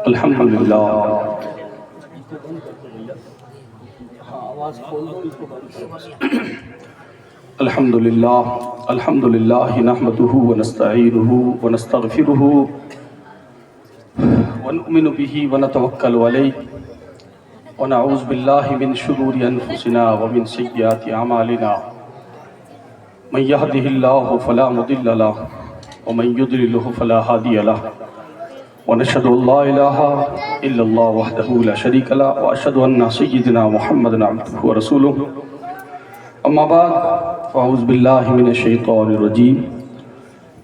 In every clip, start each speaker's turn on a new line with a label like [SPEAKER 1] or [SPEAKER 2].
[SPEAKER 1] الحمدللہ الحمدللہ الحمدللہ نحمده ونستعینه ونستغفره ونؤمن به ونتوکل علیہ ونعوذ باللہ من شرور انفسنا ومن سیئات اعمالنا من يهده اللہ فلا مضل له ومن يضلل فلا هادي له ونشهد ان لا اله الا الله وحده لا شريك له واشهد ان سيدنا محمدا عبده ورسوله اما بعد فاعوذ باللہ من الشیطان الرجیم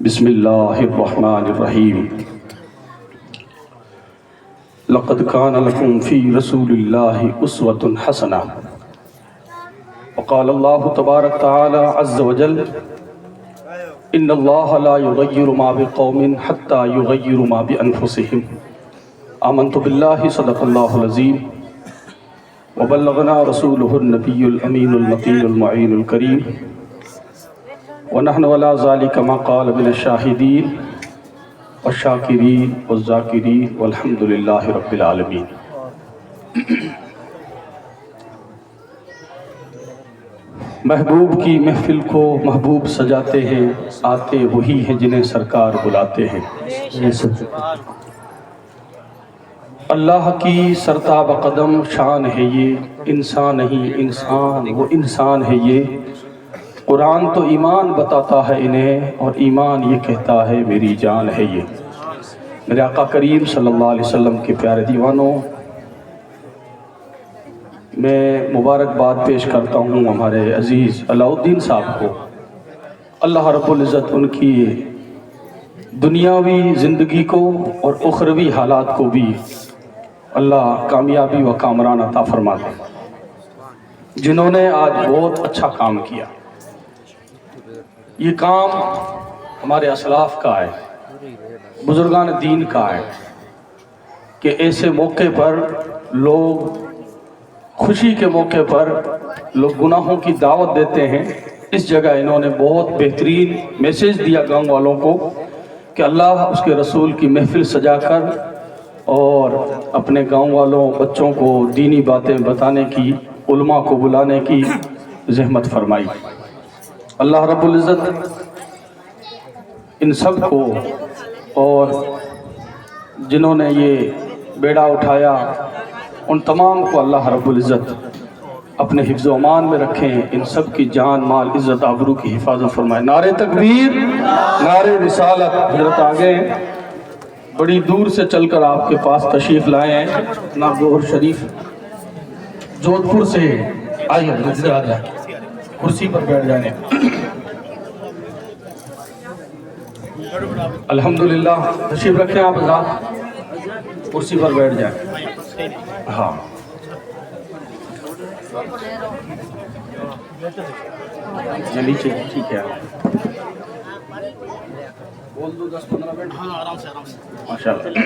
[SPEAKER 1] بسم اللہ الرحمن الرحیم لقد كان لكم في رسول الله اسوة حسنة وقال الله تبارك تعالى عز وجل ان الله لا يغير ما بقوم حتى يغيروا ما بانفسهم آمنت بالله صدق الله العظيم وبلغنا رسوله النبي الامين المتين المعين الكريم ونحن على ذلك ما قال من الشاهدين والشاکرین والذاکرین والحمد للہ رب العالمین۔ محبوب کی محفل کو محبوب سجاتے ہیں، آتے وہی ہیں جنہیں سرکار بلاتے ہیں۔ اللہ کی سرتاب قدم شان ہے یہ، انسان نہیں انسان وہ انسان ہے یہ۔ قرآن تو ایمان بتاتا ہے انہیں اور ایمان یہ کہتا ہے میری جان ہے یہ۔ میرے آقا کریم صلی اللہ علیہ وسلم کے پیارے دیوانوں، میں مبارکباد پیش کرتا ہوں ہمارے عزیز علاء الدین صاحب کو۔ اللہ رب العزت ان کی دنیاوی زندگی کو اور اخروی حالات کو بھی اللہ کامیابی و کامران عطا فرما دے، جنہوں نے آج بہت اچھا کام کیا۔ یہ کام ہمارے اسلاف کا ہے، بزرگان دین کا ہے کہ ایسے موقع پر لوگ، خوشی کے موقع پر لوگ گناہوں کی دعوت دیتے ہیں۔ اس جگہ انہوں نے بہت بہترین میسیج دیا گاؤں والوں کو کہ اللہ اس کے رسول کی محفل سجا کر اور اپنے گاؤں والوں بچوں کو دینی باتیں بتانے کی، علماء کو بلانے کی زحمت فرمائی۔ اللہ رب العزت ان سب کو اور جنہوں نے یہ بیڑا اٹھایا ان تمام کو اللہ رب العزت اپنے حفظ و امان میں رکھیں، ان سب کی جان مال عزت آبرو کی حفاظت فرمائے۔ نعرہ تکبیر، نعرہ رسالت۔ حضرت آگے بڑی دور سے چل کر آپ کے پاس تشریف لائے ہیں، ناگور شریف جودھ پور سے آئیے، دوسرے آ جائیں، کرسی پر بیٹھ جائیں۔ الحمدللہ تشریف رکھیں آپ حضرات، کرسی پر بیٹھ جائیں۔ ہاں نیچے ٹھیک ہے، بول دو 10-15 منٹ۔ ہاں آرام سے ماشاءاللہ۔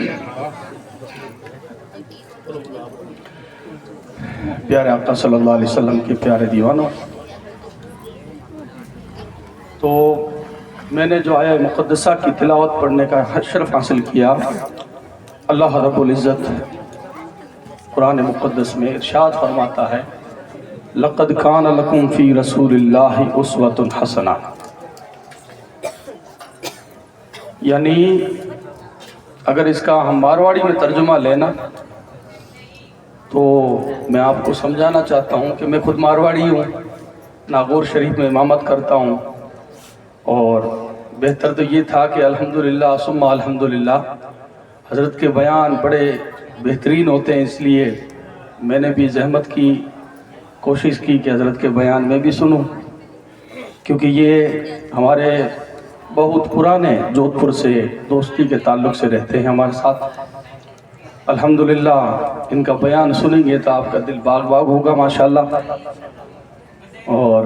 [SPEAKER 1] پیارے آقا صلی اللہ علیہ وسلم کے پیارے دیوانوں، تو میں نے جو آیہ مقدسہ کی تلاوت پڑھنے کا شرف حاصل کیا، اللہ رب العزت قرآن مقدس میں ارشاد فرماتا ہے لَقَدْ كَانَ لَكُمْ فِي رَسُولِ اللَّهِ أُسْوَةٌ حَسَنَةٌ، یعنی اگر اس کا ہم مارواڑی میں ترجمہ لینا تو میں آپ کو سمجھانا چاہتا ہوں کہ میں خود مارواڑی ہوں، ناگور شریف میں امامت کرتا ہوں، اور بہتر تو یہ تھا کہ الحمدللہ ثم الحمدللہ حضرت کے بیان بڑے بہترین ہوتے ہیں، اس لیے میں نے بھی زحمت کی، کوشش کی کہ حضرت کے بیان میں بھی سنوں، کیونکہ یہ ہمارے بہت پرانے جودھ پور سے دوستی کے تعلق سے رہتے ہیں ہمارے ساتھ۔ الحمدللہ ان کا بیان سنیں گے تو آپ کا دل باغ باغ ہوگا ماشاءاللہ، اور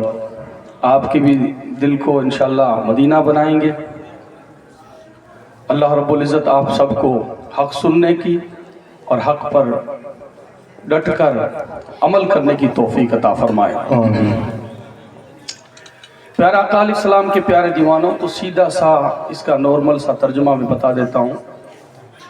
[SPEAKER 1] آپ کی بھی دل کو انشاءاللہ مدینہ بنائیں گے۔ اللہ رب العزت آپ سب کو حق سننے کی اور حق پر ڈٹ کر عمل کرنے کی توفیق عطا فرمائے۔ پیارا آقا علیہ السلام کے پیارے دیوانوں، تو سیدھا سا اس کا نارمل سا ترجمہ میں بتا دیتا ہوں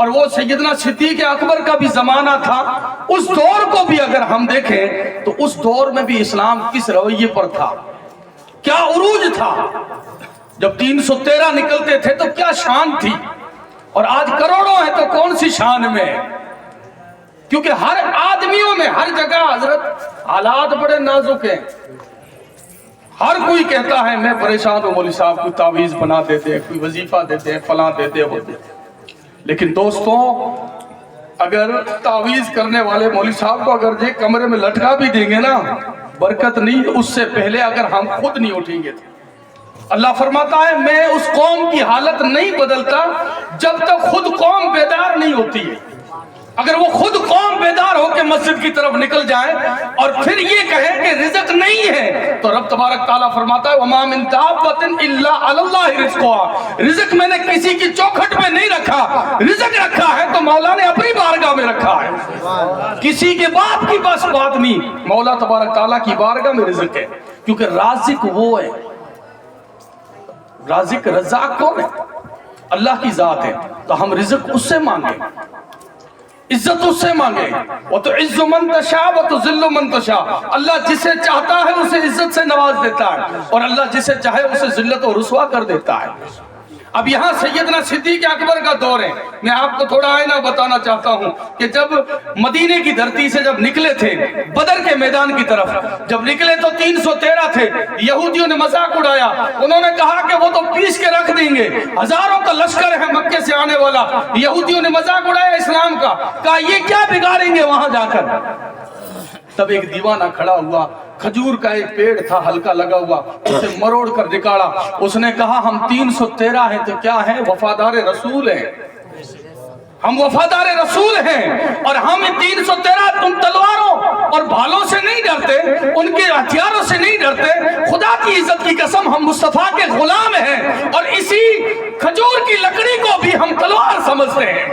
[SPEAKER 1] اور وہ سیدنا صدیق اکبر کا بھی زمانہ تھا، اس دور کو بھی اگر ہم دیکھیں تو اس دور میں بھی اسلام کس رویے پر تھا، کیا عروج تھا۔ جب 313 نکلتے تھے تو کیا شان تھی، اور آج کروڑوں ہیں تو کون سی شان میں، کیونکہ ہر آدمیوں میں ہر جگہ حضرت حالات بڑے نازک ہیں۔ ہر کوئی کہتا ہے میں پریشان ہوں مولوی صاحب، کوئی تعویذ بنا دیتے ہیں، کوئی وظیفہ دیتے ہیں، فلاں دیتے ہوتے، لیکن دوستوں اگر تعویذ کرنے والے مولوی صاحب کو اگر یہ کمرے میں لٹکا بھی دیں گے نا، برکت نہیں، اس سے پہلے اگر ہم خود نہیں اٹھیں گے۔ اللہ فرماتا ہے میں اس قوم کی حالت نہیں بدلتا جب تک خود قوم بیدار نہیں ہوتی ہے۔ اگر وہ خود قوم بیدار ہو کے مسجد کی طرف نکل جائیں اور پھر یہ کہیں کہ رزق نہیں ہے، تو رب تبارک تعالیٰ فرماتا ہے وَمَا مِن دَابَّةٍ إِلَّا عَلَى اللَّهِ رِزْقُهَا، رزق میں نے کسی کی چوکھٹ میں نہیں رکھا، رزق رکھا ہے تو مولا نے اپنی بارگاہ میں رکھا ہے، کسی کے باپ کی بس بات نہیں، مولا تبارک تعالیٰ کی بارگاہ میں رزق ہے، کیونکہ رازق وہ ہے۔ رازق رزاق کون ہے؟ اللہ کی ذات ہے، تو ہم رزق اس سے مانگیں، عزت اس سے مانگے، وَتُعِزُّ مَن تَشَاءُ وَتُذِلُّ مَن تَشَاءُ، اللہ جسے چاہتا ہے اسے عزت سے نواز دیتا ہے، اور اللہ جسے چاہے اسے ذلت و رسوا کر دیتا ہے۔ اب یہاں سیدنا صدیق اکبر کا دور ہے۔ میں آپ کو تھوڑا آئینہ بتانا چاہتا ہوں کہ جب مدینے کی دھرتی سے جب نکلے تھے بدر کے میدان کی طرف، جب نکلے تو 313 تھے، یہودیوں نے مذاق اڑایا، انہوں نے کہا کہ وہ تو پیس کے رکھ دیں گے، ہزاروں کا لشکر ہے مکے سے آنے والا۔ یہودیوں نے مذاق اڑایا اسلام کا، کہا یہ کیا بگاڑیں گے وہاں جا کر۔ تب ایک دیوانہ کھڑا ہوا، کھجور کا ایک پیڑ تھا ہلکا لگا ہوا، اسے مروڑ کر نکالا، اس نے کہا ہم 313 ہیں تو کیا ہیں، وفادار رسول ہیں، ہم وفادار رسول ہیں، اور ہم 313 تم تلواروں اور بھالوں سے نہیں ڈرتے، ان کے ہتھیاروں سے نہیں ڈرتے، خدا کی عزت کی قسم ہم مصطفیٰ کے غلام ہیں، اور اسی کھجور کی لکڑی کو بھی ہم تلوار سمجھتے ہیں۔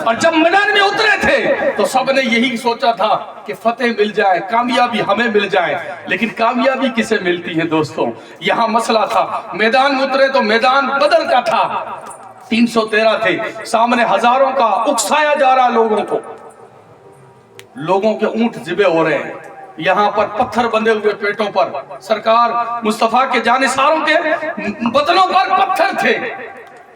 [SPEAKER 1] اور جب میدان میں اترے تھے تو سب نے یہی سوچا تھا کہ فتح مل جائے، کامیابی ہمیں مل جائے، لیکن کامیابی کسے ملتی ہے دوستوں؟ یہاں مسئلہ تھا، میدان میں اترے تو میدان بدر کا تھا، 313 تھے، سامنے ہزاروں کا، اکسایا جا رہا لوگوں کو، لوگوں کے اونٹ ذبح ہو رہے ہیں، یہاں پر پتھر بندے ہوئے پیٹوں پر، سرکار مصطفیٰ کے جانثاروں کے بدنوں پر پتھر تھے،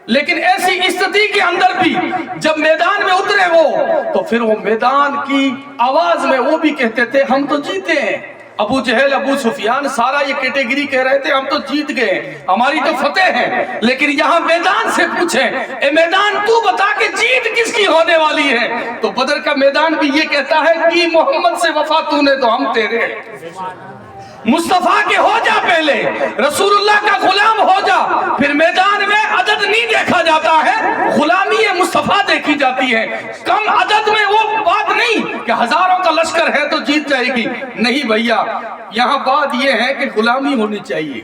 [SPEAKER 1] لیکن ایسی استھتی کے اندر بھی جب میدان میں اترے وہ، تو پھر وہ میدان کی آواز میں وہ بھی کہتے تھے ہم تو جیتے ہیں۔ ابو جہل، ابو سفیان سارا یہ کیٹیگری کہہ رہے تھے ہم تو جیت گئے، ہماری تو فتح ہے، لیکن یہاں میدان سے پوچھیں اے میدان تو بتا کہ جیت کس کی ہونے والی ہے، تو بدر کا میدان بھی یہ کہتا ہے کہ محمد سے وفا تو نے تو ہم تیرے، مصطفیٰ کے ہو جا، پہلے رسول اللہ کا غلام ہو جا، پھر میدان میں عدد نہیں دیکھا جاتا ہے، غلامی مصطفیٰ دیکھی جاتی ہے۔ کم عدد میں وہ بات نہیں کہ ہزاروں کا لشکر ہے تو جیت جائے گی، نہیں بھیا، یہاں بات یہ ہے کہ غلامی ہونی چاہیے۔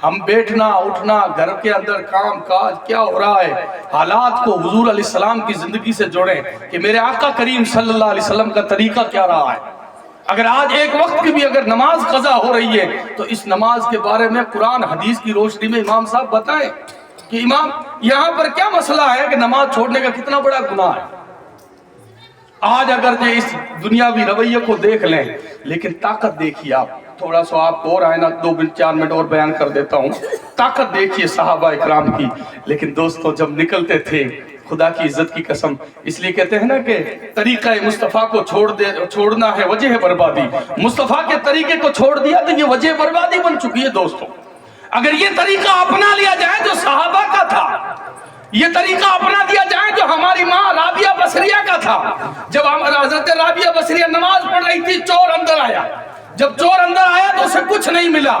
[SPEAKER 1] ہم بیٹھنا اٹھنا، گھر کے اندر کام کاج کیا ہو رہا ہے، حالات کو حضور علیہ السلام کی زندگی سے جوڑیں کہ میرے آقا کریم صلی اللہ علیہ وسلم کا طریقہ کیا رہا ہے۔ اگر آج ایک وقت کی بھی اگر نماز قضا ہو رہی ہے تو اس نماز کے بارے میں قرآن حدیث کی روشنی میں امام صاحب بتائیں کہ امام یہاں پر کیا مسئلہ ہے کہ نماز چھوڑنے کا کتنا بڑا گناہ ہے۔ آج اگر جو اس دنیاوی رویے کو دیکھ لیں، لیکن طاقت دیکھیے آپ، تھوڑا سا آپ کو اور آئینہ 2-4 منٹ اور بیان کر دیتا ہوں، طاقت دیکھیے صحابہ اکرام کی، لیکن دوستوں جب نکلتے تھے خدا کی عزت کی قسم، اس لیے کہتے ہیں نا کہ طریقہ مصطفیٰ کو چھوڑنا ہے وجہ بربادی، مصطفیٰ کے طریقے کو چھوڑ دیا تو یہ وجہ بربادی بن چکی ہے دوستوں۔ اگر یہ طریقہ اپنا لیا جائے جو صحابہ کا تھا، یہ طریقہ اپنا دیا جائے جو ہماری ماں رابعہ بصریہ کا تھا، جب حضرت رابعہ بصریہ نماز پڑھ رہی تھی چور اندر آیا، جب چور اندر آیا تو اسے کچھ نہیں ملا،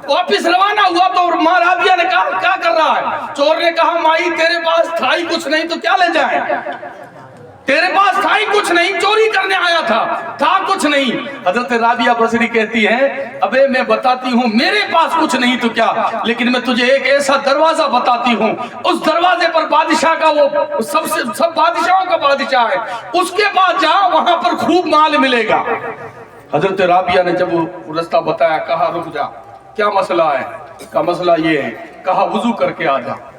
[SPEAKER 1] واپس روانہ ہوا تو ماں رابعہ نے کہا کیا کر رہا ہے؟ چور نے کہا مائی تیرے پاس تھا ہی کچھ نہیں تو کیا لے جائیں، تیرے پاس تھا ہی کچھ نہیں، چوری کرنے آیا تھا کچھ نہیں۔ حضرت رابعہ بصری کہتی ہیں ابے میں بتاتی ہوں میرے پاس کچھ نہیں تو کیا، لیکن میں تجھے ایک ایسا دروازہ بتاتی ہوں، اس دروازے پر بادشاہ کا وہ سب بادشاہوں کا بادشاہ ہے، اس کے پاس جا، وہاں پر خوب مال ملے گا۔ حضرت رابعہ نے جب وہ رستہ بتایا کہا رک جا، کیا مسئلہ ہے؟ کہا مسئلہ یہ ہے، کہا وضو کر کے آ جا۔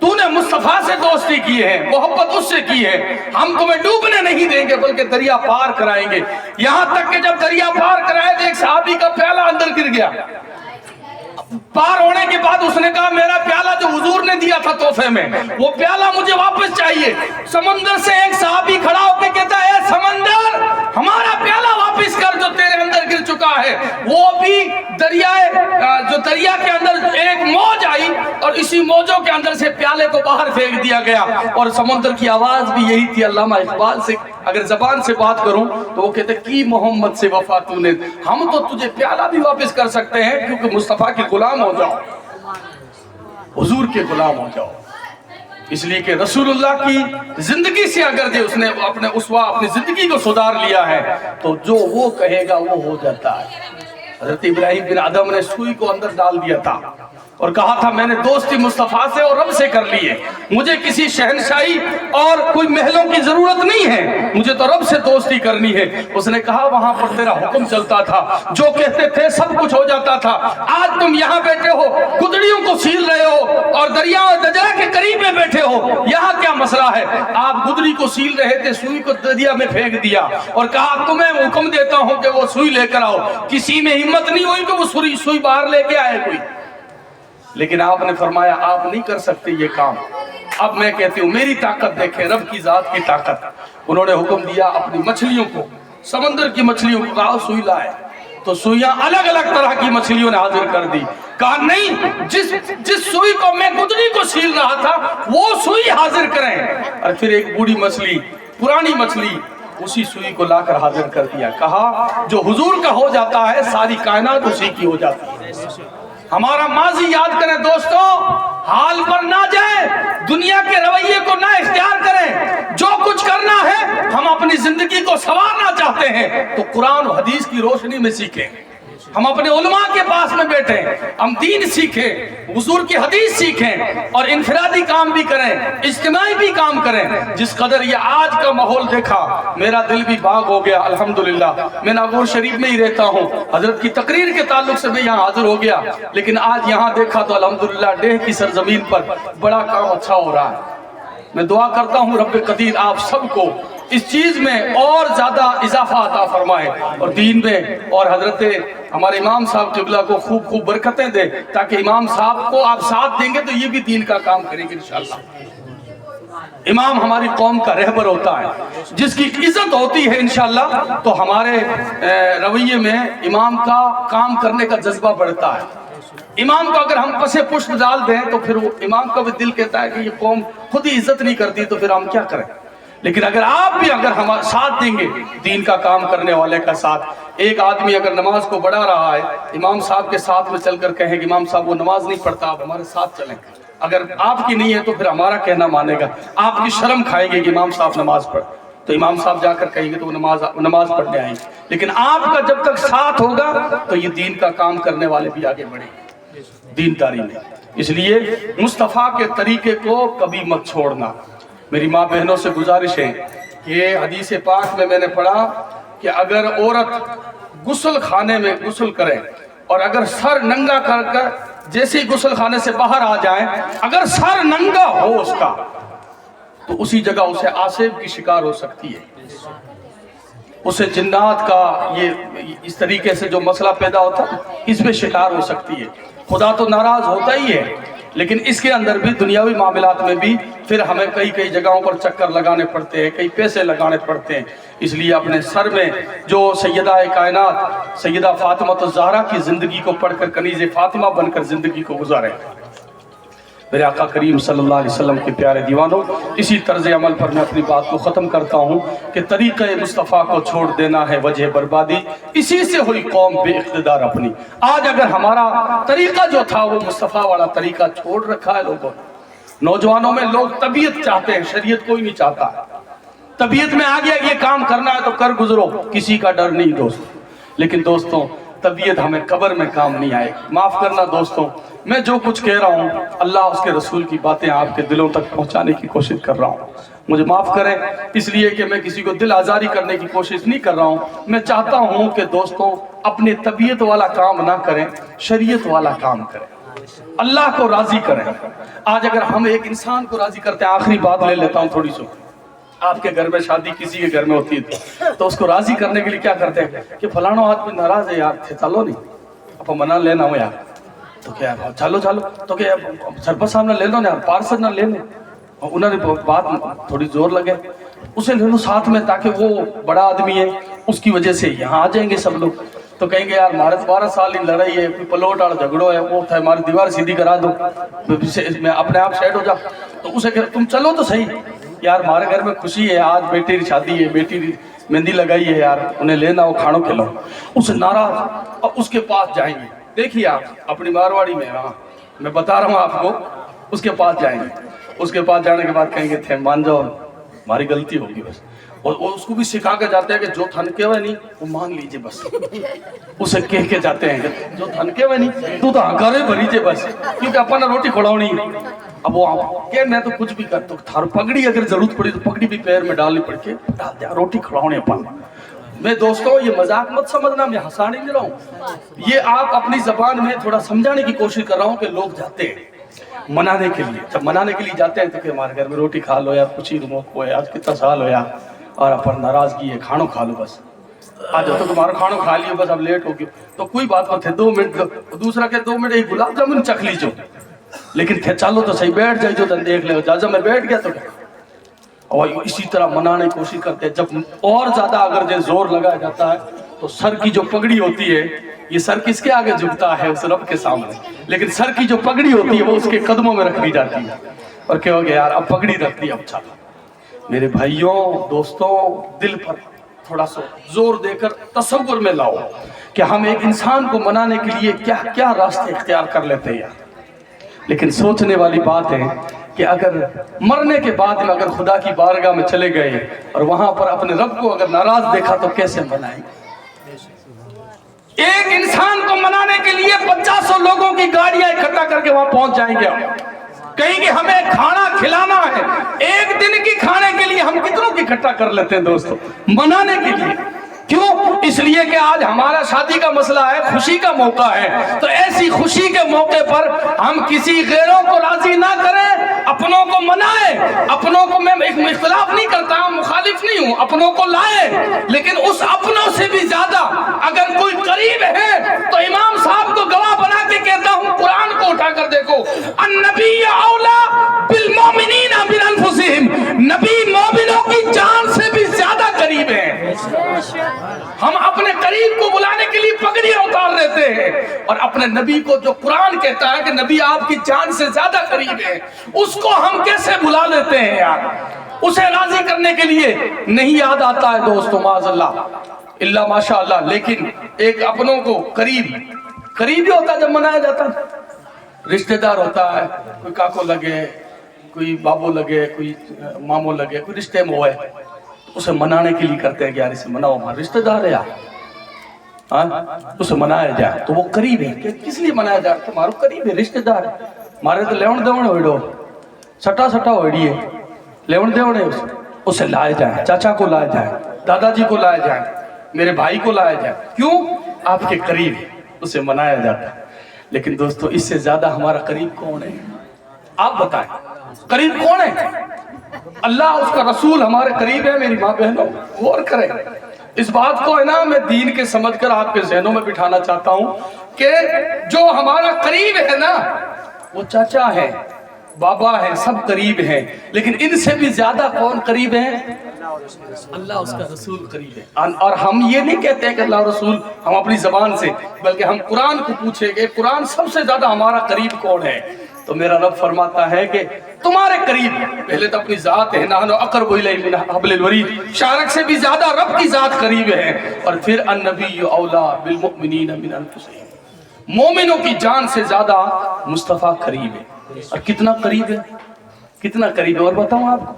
[SPEAKER 1] تو نے مصطفیٰ سے دوستی کی ہے، محبت اس سے کی ہے، ہم تمہیں ڈوبنے نہیں دیں گے بلکہ دریا پار کرائیں گے۔ یہاں تک کہ جب دریا پار کرائے تو ایک صحابی کا پیالہ اندر گر گیا۔ پار ہونے کے بعد اس نے کہا میرا پیالہ جو حضور نے دیا تھا تحفے میں، وہ پیالہ مجھے واپس چاہیے۔ سمندر سے ایک صحابی کھڑا ہو کے کہتا ہے اے سمندر، ہمارا پیالہ واپس کر جو تیرے اندر گر چکا ہے۔ وہ بھی دریا کے اندر ایک موج آئی اور اسی موجوں کے اندر سے پیالے کو باہر پھینک دیا گیا، اور سمندر کی آواز بھی یہی تھی۔ علامہ اقبال سے اگر زبان سے بات کروں تو وہ کہتے کی محمد سے وفا تو نے، ہم تو تجھے پیالہ بھی واپس کر سکتے ہیں کیونکہ مصطفیٰ کے غلام ہو جاؤ، حضور کے غلام ہو جاؤ۔ اس لیے کہ رسول اللہ کی زندگی سے اگر اس نے اپنے اسوہ اپنی زندگی کو سدھار لیا ہے تو جو وہ کہے گا وہ ہو جاتا ہے۔ حضرت ابراہیم بن آدم نے سوئی کو اندر ڈال دیا تھا اور کہا تھا میں نے دوستی مصطفیٰ سے اور رب سے کر لی ہے، مجھے کسی شہنشاہی اور کوئی محلوں کی ضرورت نہیں ہے، مجھے تو رب سے دوستی کرنی ہے۔ اس نے کہا وہاں پر تیرا حکم چلتا تھا، جو کہتے تھے سب کچھ ہو جاتا تھا، آج تم یہاں بیٹھے ہو گدڑیوں کو سیل رہے ہو اور دریا دجلہ کے قریب میں بیٹھے ہو، یہاں کیا مسئلہ ہے؟ آپ گدڑی کو سیل رہے تھے، سوئی کو دریا میں پھینک دیا اور کہا تمہیں حکم دیتا ہوں کہ وہ سوئی لے کر آؤ۔ کسی میں ہمت نہیں ہوئی کہ وہ سوئی باہر لے کے آئے کوئی، لیکن آپ نے فرمایا آپ نہیں کر سکتے یہ کام، اب میں کہتی ہوں میری طاقت دیکھیں، رب کی ذات کی طاقت۔ انہوں نے حکم دیا اپنی مچھلیوں کو، سمندر کی مچھلیوں کو کہا سوئی لائے، تو سوئیاں الگ الگ طرح کی مچھلیوں نے حاضر کر دی۔ کہا نہیں، جس سوئی کو میں گدڑی کو سیل رہا تھا وہ سوئی حاضر کریں۔ اور پھر ایک بوڑھی مچھلی، پرانی مچھلی، اسی سوئی کو لا کر حاضر کر دیا۔ کہا جو حضور کا ہو جاتا ہے ساری کائنات اسی کی ہو جاتی ہے۔ ہمارا ماضی یاد کریں دوستوں، حال پر نہ جائیں، دنیا کے رویے کو نہ اختیار کریں۔ جو کچھ کرنا ہے ہم اپنی زندگی کو سنوارنا چاہتے ہیں تو قرآن و حدیث کی روشنی میں سیکھیں، ہم اپنے علماء کے پاس میں بیٹھیں، ہم دین سیکھیں، حضور کی حدیث سیکھیں اور انفرادی کام بھی کریں، اجتماعی بھی کام کریں۔ جس قدر یہ آج کا ماحول دیکھا میرا دل بھی باغ ہو گیا الحمدللہ۔ میں ناگور شریف میں ہی رہتا ہوں، حضرت کی تقریر کے تعلق سے میں یہاں حاضر ہو گیا، لیکن آج یہاں دیکھا تو الحمدللہ ڈیہ کی سرزمین پر بڑا کام اچھا ہو رہا ہے۔ میں دعا کرتا ہوں رب قدیر آپ سب کو اس چیز میں اور زیادہ اضافہ عطا فرمائے اور دین میں، اور حضرت ہمارے امام صاحب قبلہ کو خوب خوب برکتیں دے، تاکہ امام صاحب کو آپ ساتھ دیں گے تو یہ بھی دین کا کام کریں گے انشاءاللہ۔ امام ہماری قوم کا رہبر ہوتا ہے، جس کی عزت ہوتی ہے انشاءاللہ تو ہمارے رویے میں امام کا کام کرنے کا جذبہ بڑھتا ہے۔ امام کو اگر ہم پسے پشت ڈال دیں تو پھر وہ امام کا بھی دل کہتا ہے کہ یہ قوم خود ہی عزت نہیں کرتی تو پھر ہم کیا کریں۔ لیکن اگر آپ بھی ہمارے ساتھ دیں گے دین کا کام کرنے والے کا ساتھ، ایک آدمی اگر نماز کو بڑھا رہا ہے امام صاحب کے ساتھ میں چل کر کہیں کہ امام صاحب وہ نماز نہیں پڑھتا، آپ ہمارے ساتھ چلیں، اگر آپ کی نہیں ہے تو پھر ہمارا کہنا مانے گا، آپ کی شرم کھائیں گے کہ امام صاحب نماز پڑھ، تو امام صاحب جا کر کہیں گے تو وہ نماز پڑھنے آئیں گے۔ لیکن آپ کا جب تک ساتھ ہوگا تو یہ دین کا کام کرنے والے بھی آگے بڑھیں گے دین داری میں۔ اس لیے مصطفیٰ کے طریقے کو کبھی مت چھوڑنا۔ میری ماں بہنوں سے گزارش ہے کہ حدیث پاک میں نے پڑھا کہ اگر عورت غسل خانے میں غسل کرے اور اگر سر ننگا کر کر جیسے ہی غسل خانے سے باہر آ جائیں، اگر سر ننگا ہو اس کا تو اسی جگہ اسے آسیب کی شکار ہو سکتی ہے، اسے جنات کا یہ اس طریقے سے جو مسئلہ پیدا ہوتا ہے اس میں شکار ہو سکتی ہے۔ خدا تو ناراض ہوتا ہی ہے، لیکن اس کے اندر بھی دنیاوی معاملات میں بھی پھر ہمیں کئی جگہوں پر چکر لگانے پڑتے ہیں، کئی پیسے لگانے پڑتے ہیں۔ اس لیے اپنے سر میں جو سیدہ کائنات سیدہ فاطمہ الزہرا کی زندگی کو پڑھ کر کنیز فاطمہ بن کر زندگی کو گزاریں۔ میرے آقا کریم صلی اللہ علیہ وسلم کے پیارے دیوانوں، اسی طرز عمل پر میں اپنی بات کو ختم کرتا ہوں کہ طریقہ مصطفیٰ کو چھوڑ دینا ہے وجہ بربادی، اسی سے ہوئی قوم بے اقتدار اپنی۔ آج اگر ہمارا طریقہ جو تھا وہ مصطفیٰ والا طریقہ چھوڑ رکھا ہے لوگوں، نوجوانوں میں لوگ طبیعت چاہتے ہیں، شریعت کوئی نہیں چاہتا۔ طبیعت میں آ گیا یہ کام کرنا ہے تو کر گزرو، کسی کا ڈر نہیں دوست۔ لیکن دوستوں طبیعت ہمیں قبر میں کام نہیں آئے۔ معاف کرنا دوستوں، میں جو کچھ کہہ رہا ہوں اللہ اس کے رسول کی باتیں آپ کے دلوں تک پہنچانے کی کوشش کر رہا ہوں، مجھے معاف کریں، اس لیے کہ میں کسی کو دل آزاری کرنے کی کوشش نہیں کر رہا ہوں۔ میں چاہتا ہوں کہ دوستوں اپنی طبیعت والا کام نہ کریں، شریعت والا کام کریں۔ اللہ کو راضی کریں. آج اگر ہم ایک انسان کو راضی کرتے ہیں, آخری بات لے لیتا ہوں تھوڑی سی, آپ کے گھر میں شادی کسی کے گھر میں ہوتی ہے تو اس کو راضی کرنے کے لیے کیا کرتے ہیں کہ فلانا آدمی ناراض ہے یار, چلو نہیں آپ منا لینا ہو یار, تو کیا چلو تو کیا سرپنچ صاحب نہ لے لو نا یار, پارشد نہ لے لو, انہوں نے بات تھوڑی زور لگے اسے لے لو ساتھ میں, تاکہ وہ بڑا آدمی ہے اس کی وجہ سے یہاں آ جائیں گے سب لوگ. تو کہیں گے یار ہمارے 12 سال ہی لڑائی ہے, کوئی پلوٹ اور جھگڑو ہے, وہ تھا ہماری دیوار سیدھی کرا دو, میں اپنے آپ سیٹ ہو جاؤ. تو اسے کہ تم چلو تو صحیح یار, ہمارے گھر میں خوشی ہے, آج بیٹی کی شادی ہے, بیٹی مہندی لگائی ہے یار, انہیں لینا ہو کھانوں کھلاؤ. اسے ناراض اور اس کے پاس جائیں گے. دیکھیے آپ اپنی مارواڑی میں, ہاں میں بتا رہا ہوں آپ کو, اس کے پاس جائیں گے. اس کے پاس جانے کے بعد کہیں گے تھے مان جاؤ ہماری غلطی ہوگی بس, اور اس کو بھی سکھا کے جاتے ہیں کہ جو تھنکے ہوئے نہیں وہ مان لیجئے بس. اسے کہہ کے جاتے ہیں کہ جو تھنکے ہوئے نہیں تو ہنکارے بھریجے بس, کیونکہ اپنا روٹی کھڑاؤنی. اب وہ کہ میں تو کچھ بھی کرتا ہوں, تھار پگڑی اگر ضرورت پڑی تو پگڑی بھی پیر میں ڈالنی پڑ کے ڈال دیا, روٹی کھڑاؤنی اپن. میں دوستوں یہ مذاق مت سمجھنا, میں ہنسانے نہیں رہا ہوں, یہ آپ اپنی زبان میں تھوڑا سمجھانے کی کوشش کر رہا ہوں کہ لوگ جاتے ہیں منانے کے لیے. جب منانے کے لیے جاتے ہیں تو کہ ہمارے گھر میں روٹی کھا لو یا کچھ ہی موقع ہو, آج کتنا سال ہویا اور اپن ناراضگی ہے, کھانوں کھا لو بس, آج تو تمہارا کھانوں کھا لیو بس, اب لیٹ ہو گیا تو کوئی بات مت ہے, 2 منٹ, دوسرا کہ 2 منٹ ایک گلاب جامن چکھ لیجو, لیکن چلو تو صحیح بیٹھ جائیے تو دیکھ لے جا میں بیٹھ گیا تو کیا. اور اسی طرح منانے کی کوشش کرتے ہیں. جب اور زیادہ اگر زور لگایا جاتا ہے تو سر کی جو پگڑی ہوتی ہے, یہ سر کس کے آگے جھکتا ہے, اس رب کے سامنے, لیکن سر کی جو پگڑی ہوتی ہے وہ اس کے قدموں میں رکھ دی جاتی ہے. اور کہ ہو گیا یار اب پگڑی رکھ دی, اب چلو. میرے بھائیوں دوستوں, دل پر تھوڑا سا زور دے کر تصور میں لاؤ کہ ہم ایک انسان کو منانے کے لیے کیا کیا راستے اختیار کر لیتے ہیں. لیکن سوچنے والی بات ہے کہ اگر مرنے کے بعد میں اگر خدا کی بارگاہ میں چلے گئے اور وہاں پر اپنے رب کو اگر ناراض دیکھا تو کیسے منائیں گے. ایک انسان کو منانے کے لیے 50 لوگوں کی گاڑیاں اکٹھا کر کے وہاں پہنچ جائیں گے, کہیں گے ہمیں کھانا کھلانا ہے. ایک دن کی کھانے کے لیے ہم کتنوں کی اکٹھا کر لیتے ہیں دوستوں منانے کے لیے. کیوں؟ اس لیے کہ آج ہمارا شادی کا مسئلہ ہے, خوشی کا موقع ہے, تو ایسی خوشی کے موقع پر ہم کسی غیروں کو راضی نہ کریں, اپنوں کو منائیں. اپنوں کو میں اختلاف نہیں کرتا ہوں, مخالف نہیں ہوں, اپنوں کو لائیں, لیکن اس اپنوں سے بھی زیادہ اگر کوئی قریب ہے تو امام صاحب کو گواہ بنا کے کہتا ہوں, قرآن کو اٹھا کر دیکھو, النبی اولا بالمومنین من انفسہم, نبی مومنوں کی جان سے بھی زیادہ قریب ہیں. ہم اپنے قریب کو بلانے کے لیے پگڑیاں اتار لیتے ہیں, اور اپنے نبی کو جو قرآن کہتا ہے کہ نبی آپ کی جان سے زیادہ قریب ہے, اس کو ہم کیسے بلا لیتے ہیں یار. اسے راضی کرنے کے لیے نہیں یاد آتا ہے دوستو معاذ اللہ اللہ ماشاء اللہ, لیکن ایک اپنوں کو قریب ہی ہوتا ہے جب منایا جاتا ہے. رشتہ دار ہوتا ہے, کوئی کاکو لگے, کوئی بابو لگے, کوئی مامو لگے, کوئی رشتے میں ہوئے, اسے منانے کے لیے کرتے ہیں کہ یار اسے مناؤ, ہمارا رشتہ دار ہے یار, اسے منایا جائے. تو وہ قریب ہے, کس لیے منایا جائے, ہمارا قریب ہے, رشتہ دار ہے. ہمارے تو لیون دیون ہوئیڈو سٹا ہوئیڈی ہے, لیون دیون ہے, اسے لائے جائیں, چاچا کو لائے جائیں, دادا جی کو لائے جائیں, میرے بھائی کو لائے جائیں. کیوں؟ آپ کے قریب ہے, اسے منایا جاتا ہے. لیکن دوستو اس سے زیادہ ہمارا قریب کون ہے, آپ بتائیں قریب کون ہے؟ اللہ, اس کا رسول ہمارے قریب ہے. میری ماں بہنوں غور کریں اس بات کو, ہے نا, میں دین کے سمجھ کر آپ کے ذہنوں میں بٹھانا چاہتا ہوں کہ جو ہمارا قریب ہے نا وہ چاچا ہے, بابا ہے, سب قریب ہیں, لیکن ان سے بھی زیادہ کون قریب ہے؟ اللہ, اس کا رسول قریب ہے. اور ہم یہ نہیں کہتے ہیں کہ اللہ رسول ہم اپنی زبان سے, بلکہ ہم قرآن کو پوچھیں گے قرآن سب سے زیادہ ہمارا قریب کون ہے. تو میرا رب فرماتا ہے کہ تمہارے قریب پہلے تو اپنی ذات ہے, نحن اقرب الیہ من حبل الورید, شارک سے بھی زیادہ رب کی ذات قریب ہے. اور پھر النبی اولا بالمؤمنین من انفسہم, مومنوں کی جان سے زیادہ مصطفیٰ قریب ہے. اور کتنا قریب ہے, کتنا قریب ہے. اور بتاؤں آپ کو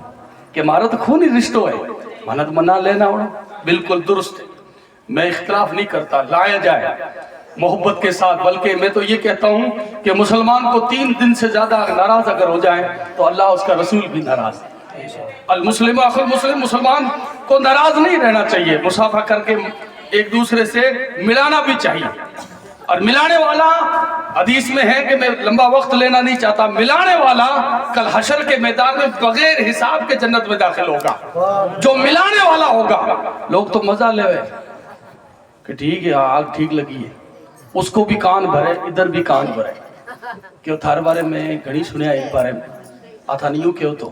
[SPEAKER 1] کہ ہمارا تو خونی رشتہ ہے, منت منا لینا ہونا بالکل درست ہے, میں اختلاف نہیں کرتا, لایا جائے محبت کے ساتھ. بلکہ میں تو یہ کہتا ہوں کہ مسلمان کو 3 دن سے زیادہ ناراض اگر ہو جائیں تو اللہ, اس کا رسول بھی ناراض ہے. المسلم اخو المسلم, مسلمان کو ناراض نہیں رہنا چاہیے, مصافحہ کر کے ایک دوسرے سے ملانا بھی چاہیے. اور ملانے والا حدیث میں ہے کہ میں لمبا وقت لینا نہیں چاہتا، ملانے والا کل حشر کے میدان میں بغیر حساب کے جنت میں داخل ہوگا۔ جو ملانے والا ہوگا، لوگ تو مزہ لے ہوئے کہ ٹھیک ہے آگ ٹھیک لگی ہے، اس کو بھی کان بھرے ادھر بھی کان بھرے کہ تھار بارے میں گھڑی سنیا ایک بارے میں آتا نہیں یوں کہو تو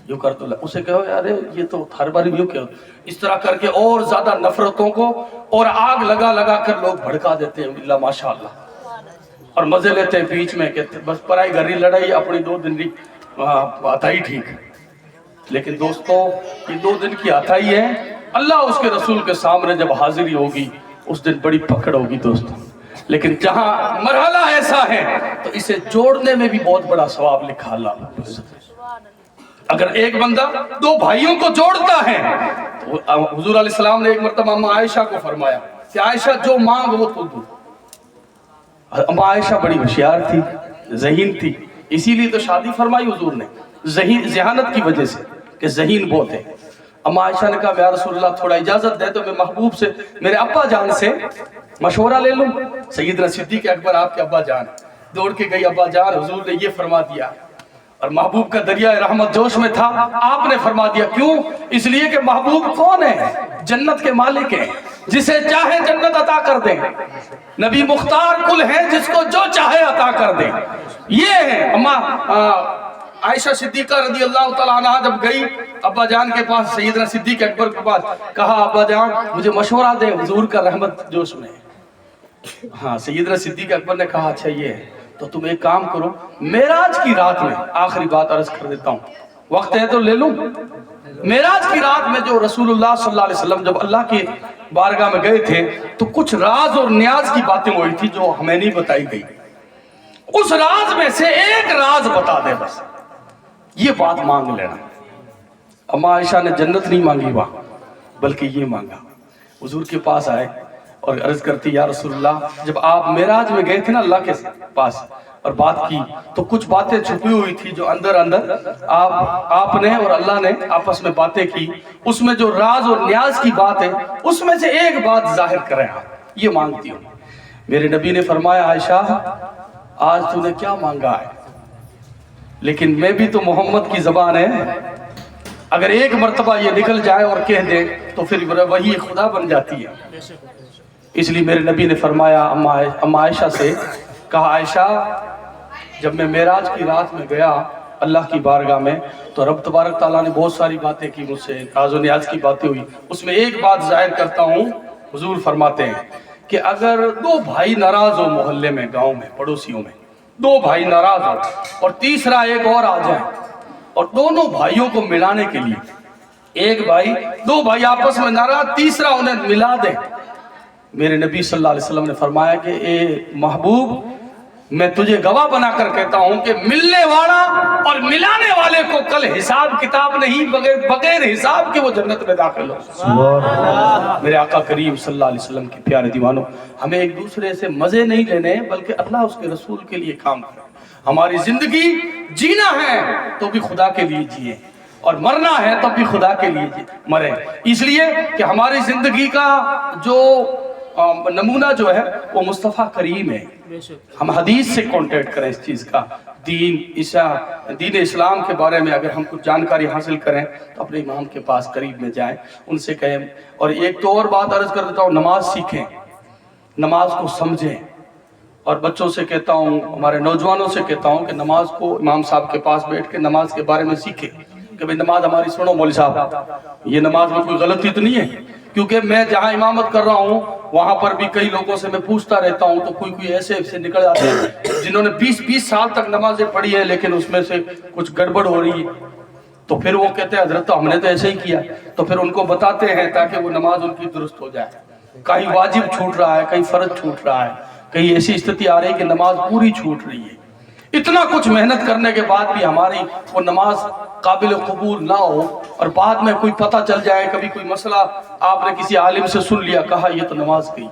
[SPEAKER 1] یوں کر تو اسے کہو یار یہ تو ہر بار یوں کہو، اس طرح کر کے اور زیادہ نفرتوں کو اور آگ لگا لگا کر لوگ بھڑکا دیتے ہیں اللہ ماشاء اللہ، اور مزے لیتے ہیں بیچ میں کہ بس پرائی گھری لڑائی اپنی 2 دن کی آتا ہی ٹھیک ہے۔ لیکن دوستو یہ 2 دن کی آتا ہی ہے، اللہ اس کے رسول کے سامنے جب حاضری ہوگی اس دن بڑی پکڑ ہوگی دوستو۔ لیکن جہاں مرحلہ ایسا ہے تو اسے جوڑنے میں بھی بہت بڑا ثواب لکھا اللہ۔ اگر ایک بندہ 2 بھائیوں کو جوڑتا ہے، حضور علیہ السلام نے ایک مرتبہ اماں عائشہ کو فرمایا کہ عائشہ جو مانگ وہ تو دو۔ اماں عائشہ بڑی ہوشیار تھی، ذہین تھی، اسی لیے تو شادی فرمائی حضور نے ذہانت کی وجہ سے کہ ذہین بہت ہے۔ اماں عائشہ نے کہا یا رسول اللہ تھوڑا اجازت دے تو میں محبوب سے میرے ابا جان سے مشورہ لے لوں۔ سیدنا صدیق اکبر آپ کے ابا جان دوڑ کے گئی، ابا جان حضور نے یہ فرما دیا، اور محبوب کا دریائے رحمت جوش میں تھا، آپ نے فرما دیا کیوں؟ اس لیے کہ محبوب کون ہے؟ جنت کے مالک ہیں، جسے چاہے جنت عطا کر دیں، نبی مختار کل ہیں جس کو جو چاہے عطا کر دیں، یہ ہے۔ اماں عائشہ صدیقہ رضی اللہ تعالیٰ عنہ جب گئی ابا جان کے پاس، سیدنا صدیق اکبر کے پاس، کہا ابا جان مجھے مشورہ دے، حضور کا رحمت جوش میں ہے۔ ہاں سیدنا صدیق اکبر نے کہا اچھا یہ ہے تو تم ایک کام کرو، معراج کی رات میں، آخری بات عرض کر دیتا ہوں وقت ہے تو لے لوں، معراج کی رات میں جو رسول اللہ صلی اللہ علیہ وسلم جب اللہ کی بارگاہ میں گئے تھے تو کچھ راز اور نیاز کی باتیں ہوئی تھی جو ہمیں نہیں بتائی گئی، اس راز میں سے ایک راز بتا دے بس، یہ بات مانگ لینا۔ اماں عائشہ نے جنت نہیں مانگی وہاں بلکہ یہ مانگا، حضور کے پاس آئے اور عرض کرتی یا رسول اللہ جب آپ معراج میں گئے تھے نا اللہ کے پاس اور بات کی تو کچھ باتیں چھپی ہوئی تھی جو اندر آپ نے اور اللہ نے آپس میں باتیں کی، اس میں جو راز اور نیاز کی بات ہے اس میں سے ایک بات ظاہر کریں آپ، یہ مانگتی ہوں۔ میرے نبی نے فرمایا عائشہ آج تو نے کیا مانگا ہے، لیکن میں بھی تو محمد کی زبان ہے، اگر ایک مرتبہ یہ نکل جائے اور کہہ دے تو پھر وہی خدا بن جاتی ہے۔ اس لیے میرے نبی نے فرمایا اماں عائشہ سے، کہا عائشہ جب میں معراج کی رات میں گیا اللہ کی بارگاہ میں تو رب تبارک تعالیٰ نے بہت ساری باتیں کی مجھ سے، راز و نیاز کی باتیں ہوئی، اس میں ایک بات ظاہر کرتا ہوں، حضور فرماتے ہیں کہ اگر 2 بھائی ناراض ہو محلے میں، گاؤں میں، پڑوسیوں میں 2 بھائی ناراض ہو اور تیسرا ایک اور آ جائے اور دونوں بھائیوں کو ملانے کے لیے ایک بھائی 2 بھائی آپس میں ناراض، تیسرا انہیں ملا دے، میرے نبی صلی اللہ علیہ وسلم نے فرمایا کہ اے محبوب میں تجھے گواہ بنا کر کہتا ہوں کہ ملنے والا اور ملانے والے کو کل حساب کتاب نہیں، بغیر حساب کے وہ جنت میں داخل ہو۔ میرے آقا کریم صلی اللہ علیہ وسلم کے پیارے دیوانوں، ہمیں ایک دوسرے سے مزے نہیں لینے بلکہ اللہ اس کے رسول کے لیے کام کریں۔ ہماری زندگی جینا ہے تو بھی خدا کے لیے جیے اور مرنا ہے تو بھی خدا کے لیے مرے، اس لیے کہ ہماری زندگی کا جو نمونہ جو ہے وہ مصطفیٰ کریم ہے۔ ہم حدیث سے کانٹیکٹ کریں اس چیز کا، دین اسلام کے بارے میں اگر ہم کچھ جانکاری حاصل کریں تو اپنے امام کے پاس قریب میں جائیں، ان سے کہیں۔ اور ایک تو اور بات عرض کر دیتا ہوں، نماز سیکھیں، نماز کو سمجھیں، اور بچوں سے کہتا ہوں، ہمارے نوجوانوں سے کہتا ہوں کہ نماز کو امام صاحب کے پاس بیٹھ کے نماز کے بارے میں سیکھیں کہ بھئی نماز ہماری سنو مولوی صاحب، یہ نماز میں کوئی غلطی تو نہیں ہے، کیونکہ میں جہاں امامت کر رہا ہوں وہاں پر بھی کئی لوگوں سے میں پوچھتا رہتا ہوں تو کوئی ایسے نکل آتے ہیں جنہوں نے 20 سال تک نمازیں پڑھی ہیں لیکن اس میں سے کچھ گڑبڑ ہو رہی ہے، تو پھر وہ کہتے ہیں حضرت ہم نے تو ایسے ہی کیا، تو پھر ان کو بتاتے ہیں تاکہ وہ نماز ان کی درست ہو جائے۔ کہیں واجب چھوٹ رہا ہے، کہیں فرض چھوٹ رہا ہے، کہیں ایسی استھتی آ رہی ہے کہ نماز پوری چھوٹ رہی ہے۔ اتنا کچھ محنت کرنے کے بعد بھی ہماری وہ نماز قابل قبول نہ ہو اور بعد میں کوئی پتہ چل جائے، کبھی کوئی مسئلہ آپ نے کسی عالم سے سن لیا، کہا یہ تو نماز گئی۔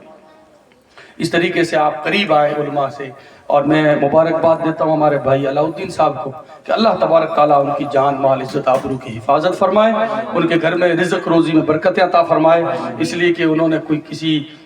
[SPEAKER 1] اس طریقے سے آپ قریب آئے علماء سے، اور میں مبارکباد دیتا ہوں ہمارے بھائی علاء الدین صاحب کو کہ اللہ تبارک تعالیٰ ان کی جان مال عزت آبرو کی حفاظت فرمائے، ان کے گھر میں رزق روزی میں برکت عطا فرمائے، اس لیے کہ انہوں نے کوئی کسی